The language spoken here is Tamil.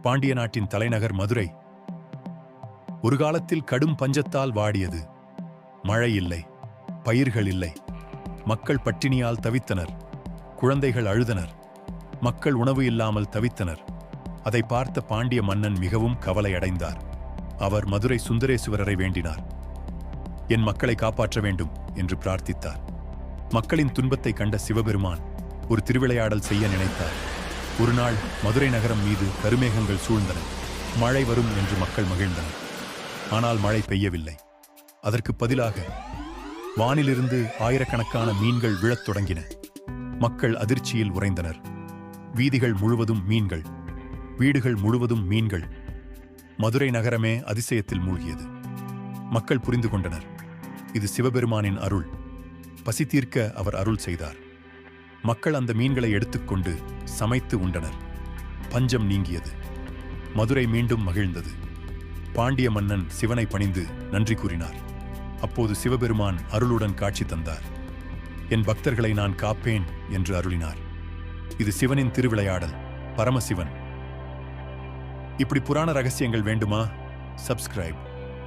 பாண்டிய நாட்டின் தலைநகர் மதுரை ஒரு காலத்தில் கடும் பஞ்சத்தால் வாடியது. மழை இல்லை, பயிர்கள் இல்லை, மக்கள் பட்டினியால் தவித்தனர், குழந்தைகள் அழுதனர், மக்கள் உணவு இல்லாமல் தவித்தனர். அதை பார்த்த பாண்டிய மன்னன் மிகவும் கவலையடைந்தார். அவர் மதுரை சுந்தரேசுவரரை வேண்டினார். என் மக்களை காப்பாற்ற வேண்டும் என்று பிரார்த்தித்தார். மக்களின் துன்பத்தை கண்ட சிவபெருமான் ஒரு திருவிளையாடல் செய்ய நினைத்தார். ஒரு நாள் மதுரை நகரம் மீது கருமேகங்கள் சூழ்ந்தன. மழை வரும் என்று மக்கள் மகிழ்ந்தனர். ஆனால் மழை பெய்யவில்லை. அதற்கு பதிலாக வானிலிருந்து ஆயிரக்கணக்கான மீன்கள் விழத் தொடங்கின. மக்கள் அதிர்ச்சியில் உறைந்தனர். வீதிகள் முழுவதும் மீன்கள், வீடுகள் முழுவதும் மீன்கள். மதுரை நகரமே அதிசயத்தில் மூழ்கியது. மக்கள் புரிந்து கொண்டனர், இது சிவபெருமானின் அருள். பசி தீர்க்க அவர் அருள் செய்தார். மக்கள் அந்த மீன்களை எடுத்துக்கொண்டு சமைத்து உண்டனர். பஞ்சம் நீங்கியது. மதுரை மீண்டும் மகிழ்ந்தது. பாண்டிய மன்னன் சிவனை பணிந்து நன்றி கூறினார். அப்போது சிவபெருமான் அருளுடன் காட்சி தந்தார். என் பக்தர்களை நான் காப்பேன் என்று அருளினார். இது சிவனின் திருவிளையாடல், பரமசிவன். இப்படி புராண ரகசியங்கள் வேண்டுமா? சப்ஸ்கிரைப்.